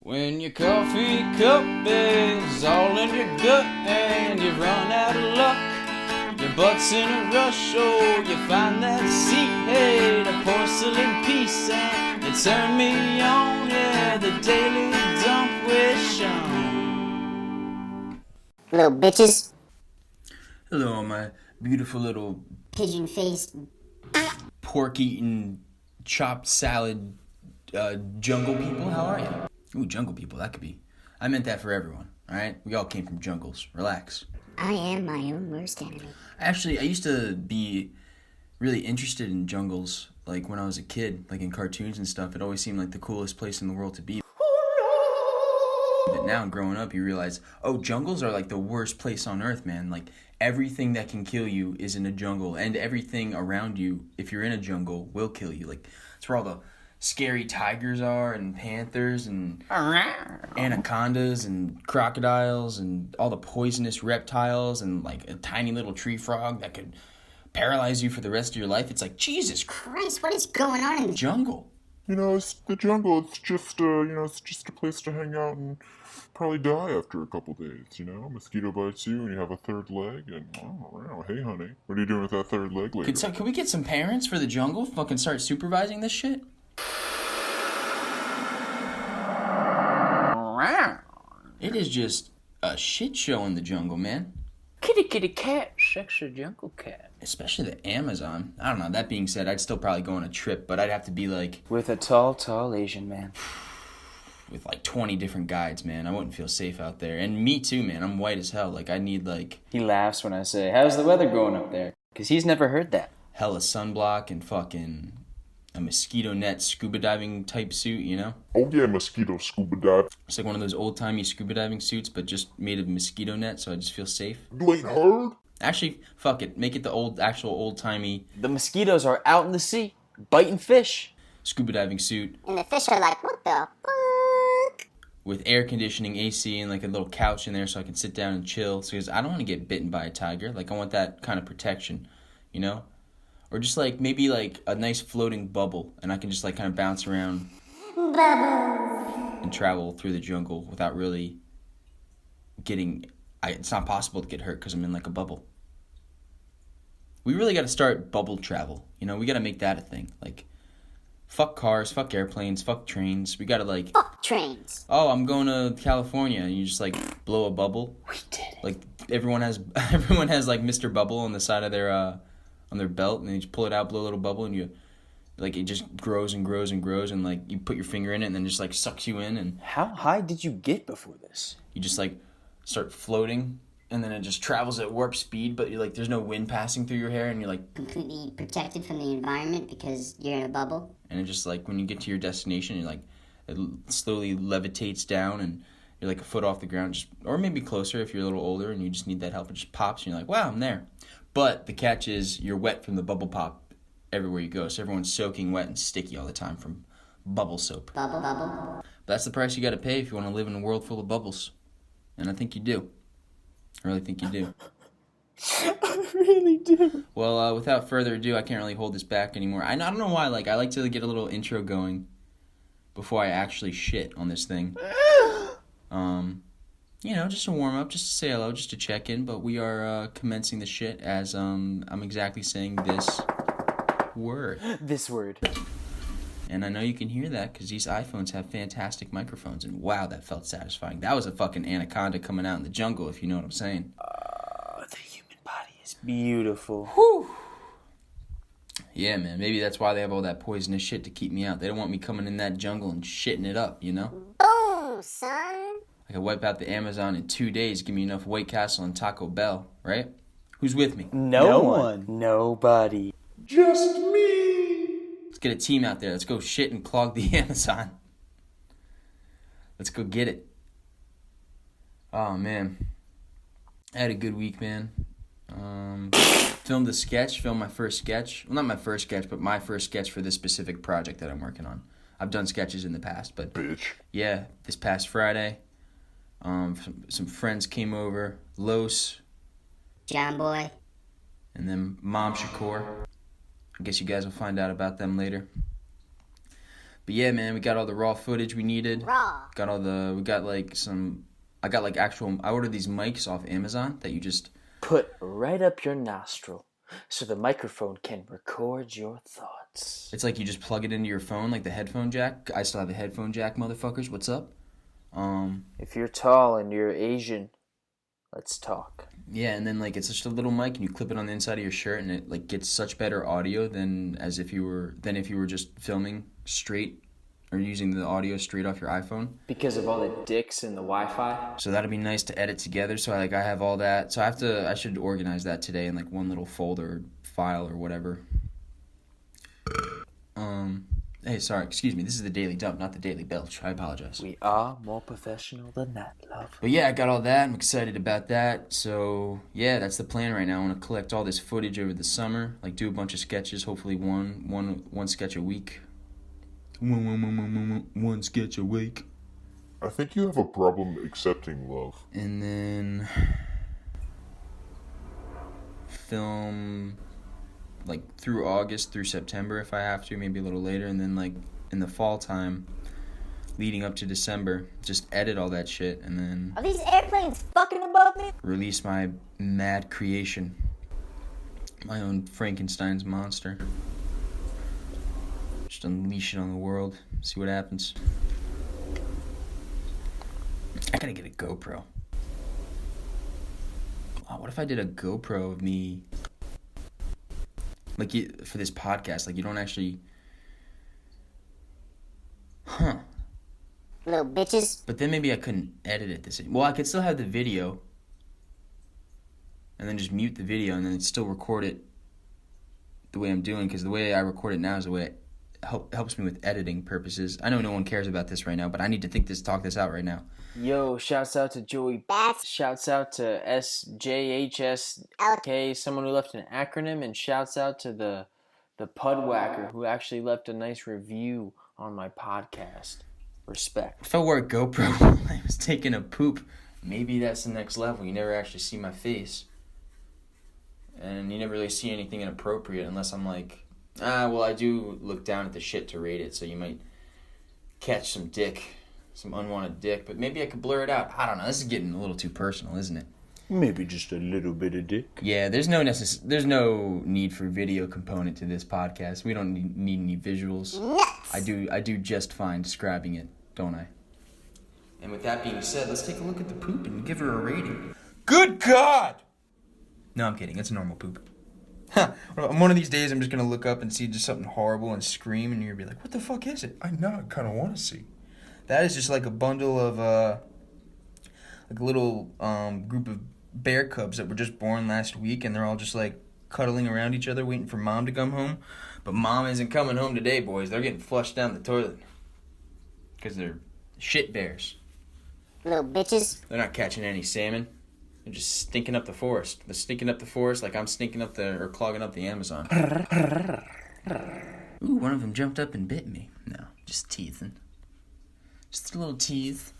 When your coffee cup is all in your gut and you've run out of luck, your butt's in a rush, oh, you find that seat, hey, the porcelain piece, and it turned me on, yeah, the Daily Dump with Sean. Little bitches. Hello, my beautiful little Pigeon-faced. pork-eating, chopped salad, jungle people. How are you? Ooh, jungle people, that could be. I meant that for everyone, alright? We all came from jungles. Relax. I am my own worst enemy. Actually, I used to be really interested in jungles, like when I was a kid, like in cartoons and stuff. It always seemed like the coolest place in the world to be. But now, growing up, you realize, oh, jungles are like the worst place on earth, man. Like, everything that can kill you is in a jungle, and everything around you, if you're in a jungle, will kill you. Like, that's where all the scary tigers are, and panthers, and anacondas, and crocodiles, and all the poisonous reptiles, and like a tiny little tree frog that could paralyze you for the rest of your life. It's like, Jesus Christ, what is going on in the jungle. You know, it's the jungle. It's just, it's just a place to hang out and probably die after a couple days. You know, mosquito bites you and you have a third leg, and oh, hey, honey, what are you doing with that third leg later? Can we get some parents for the jungle? Fucking start supervising this shit. It is just a shit show in the jungle, man. Kitty kitty cat, sexy jungle cat. Especially the Amazon. I don't know, that being said, I'd still probably go on a trip, but I'd have to be like With a tall Asian man. with like 20 different guides, man. I wouldn't feel safe out there. And me too, man. I'm white as hell. Like, I need like He laughs when I say, how's the weather going up there? Because he's never heard that. hella sunblock and fucking a mosquito net scuba diving type suit, you know? Oh yeah, mosquito scuba dive. It's like one of those old-timey scuba diving suits, but just made of mosquito net, so I just feel safe. You ain't heard? Actually, fuck it. Make it the actual old-timey The mosquitoes are out in the sea, biting fish. scuba diving suit And the fish are like, what the fuck? with air conditioning, AC, and like a little couch in there so I can sit down and chill. Because I don't want to get bitten by a tiger. Like, I want that kind of protection, you know? Or just like maybe like a nice floating bubble, and I can just like kind of bounce around and travel through the jungle without really getting. It's not possible to get hurt because I'm in like a bubble. We really got to start bubble travel. You know, we got to make that a thing. Like, fuck cars, fuck airplanes, fuck trains. We got to like, Fuck trains. oh, I'm going to California, and you just like blow a bubble. We did it. Like everyone has like Mr. Bubble on the side of their on their belt, and then you just pull it out, blow a little bubble, and you like it just grows and grows and grows, and like you put your finger in it, and then just like sucks you in, and How high did you get before this? you just like start floating, and then it just travels at warp speed, but you're like there's no wind passing through your hair, and you're like, Completely protected from the environment because you're in a bubble. and it just like when you get to your destination, you're like it slowly levitates down, and you're like a foot off the ground, just or maybe closer if you're a little older and you just need that help. It just pops, and you're like, wow, I'm there. But the catch is you're wet from the bubble pop everywhere you go, so everyone's soaking wet and sticky all the time from bubble soap. Bubble. That's the price you got to pay if you want to live in a world full of bubbles, and I think you do. I really think you do. I really do. Well, without further ado, I can't really hold this back anymore. I don't know why. Like, I like to get a little intro going before I actually shit on this thing. You know, just a warm up, just to say hello, just to check in. But we are commencing the shit as I'm exactly saying this word. This word. And I know you can hear that because these iPhones have fantastic microphones. And wow, that felt satisfying. That was a fucking anaconda coming out in the jungle, if you know what I'm saying. The human body is beautiful. Whew. Yeah, man. Maybe that's why they have all that poisonous shit to keep me out. They don't want me coming in that jungle and shitting it up, you know? Boom, son. I could wipe out the Amazon in 2 days, give me enough White Castle and Taco Bell, right? Who's with me? No one. Nobody. Just me. Let's get a team out there. Let's go shit and clog the Amazon. Let's go get it. Oh, man. I had a good week, man. Filmed my first sketch. Well, not my first sketch, but my first sketch for this specific project that I'm working on. I've done sketches in the past, but Bitch. yeah, this past Friday, some friends came over, Los, John Boy. and then Mom Shakur. I guess you guys will find out about them later. But yeah, man, we got all the raw footage we needed. Raw. I got like I ordered these mics off Amazon that you just, Put right up your nostril so the microphone can record your thoughts. it's like you just plug it into your phone, like the headphone jack. I still have the headphone jack, motherfuckers. What's up? If you're tall and you're Asian, let's talk. Yeah, and then like it's just a little mic, and you clip it on the inside of your shirt, and it like gets such better audio than if you were just filming straight or using the audio straight off your iPhone. Because of all the dicks and the Wi-Fi. So that'd be nice to edit together. So I have all that. So I should organize that today in like one little folder, file, or whatever. Hey, sorry, excuse me. This is the Daily Dump, not the Daily Belch. I apologize. We are more professional than that, love. But yeah, I got all that. I'm excited about that. So yeah, that's the plan right now. I want to collect all this footage over the summer, like do a bunch of sketches. Hopefully one sketch a week. One sketch a week. I think you have a problem accepting love. And then film like through August through September if I have to, maybe a little later, and then like in the fall time leading up to December, just edit all that shit and then Are these airplanes fucking above me? release my mad creation. My own Frankenstein's monster. Just unleash it on the world. See what happens. I gotta get a GoPro. Wow, what if I did a GoPro of me, like for this podcast? Like you don't actually, Little bitches. But then maybe I couldn't edit it this. Well, I could still have the video, and then just mute the video, and then still record it the way I'm doing. Because the way I record it now is the way it helps me with editing purposes. I know no one cares about this right now, but I need to talk this out right now. Yo, shouts out to Joey. Shouts out to SJHSK, someone who left an acronym, and shouts out to the Pudwhacker who actually left a nice review on my podcast. Respect. If I wore a GoPro while I was taking a poop, maybe that's the next level. You never actually see my face. And you never really see anything inappropriate unless I'm like, well, I do look down at the shit to rate it, so you might catch some unwanted dick, but maybe I could blur it out. I don't know. This is getting a little too personal, isn't it? Maybe just a little bit of dick. Yeah, there's no need for video component to this podcast. We don't need any visuals. I do just fine describing it, don't I? And with that being said, let's take a look at the poop and give her a rating. Good God! No, I'm kidding. It's a normal poop. One of these days, I'm just gonna look up and see just something horrible and scream, and you're gonna be like, "What the fuck is it?" I know, I kind of want to see. That is just like a bundle of like a little group of bear cubs that were just born last week, and they're all just like cuddling around each other, waiting for mom to come home. But mom isn't coming home today, boys. They're getting flushed down the toilet because they're shit bears. Little bitches. They're not catching any salmon. They're just stinking up the forest. They're stinking up the forest like I'm stinking up or clogging up the Amazon. Ooh, one of them jumped up and bit me. No, just teasing. Just a little tease.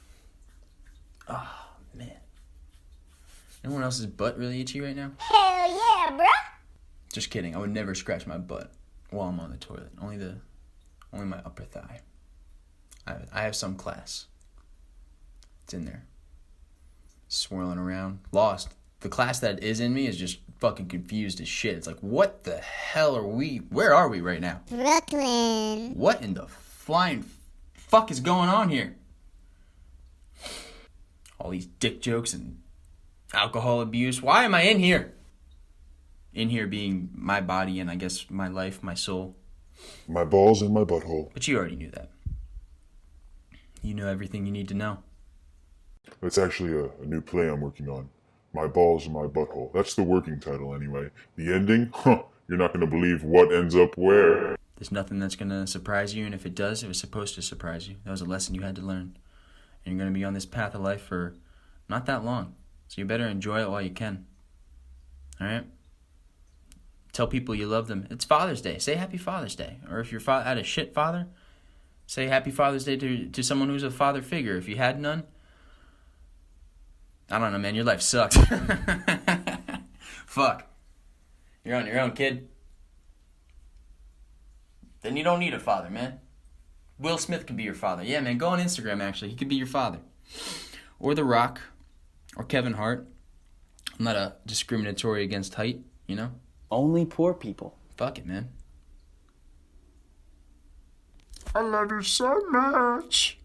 Oh, man. Anyone else's butt really itchy right now? Hell yeah, bruh. Just kidding. I would never scratch my butt while I'm on the toilet. Only my upper thigh. I have some class. It's in there. Swirling around. Lost. The class that is in me is just fucking confused as shit. It's like, what the hell are we? Where are we right now? Brooklyn. What in the flying fuck is going on here? All these dick jokes and alcohol abuse. Why am I in here? In here being my body and I guess my life, my soul. My balls in my butthole. But you already knew that. You know everything you need to know. That's actually a new play I'm working on. My balls in my butthole. That's the working title anyway. The ending? You're not going to believe what ends up where. There's nothing that's going to surprise you, and if it does, it was supposed to surprise you. That was a lesson you had to learn. And you're going to be on this path of life for not that long. So you better enjoy it while you can. Alright? Tell people you love them. It's Father's Day. Say Happy Father's Day. Or if you're had a shit father, say Happy Father's Day to someone who's a father figure. If you had none, I don't know, man. Your life sucks. Fuck. You're on your own, kid. Then you don't need a father, man. Will Smith could be your father. Yeah, man, go on Instagram, actually. He could be your father. Or The Rock. Or Kevin Hart. I'm not a discriminatory against height, you know? Only poor people. Fuck it, man. I love you so much.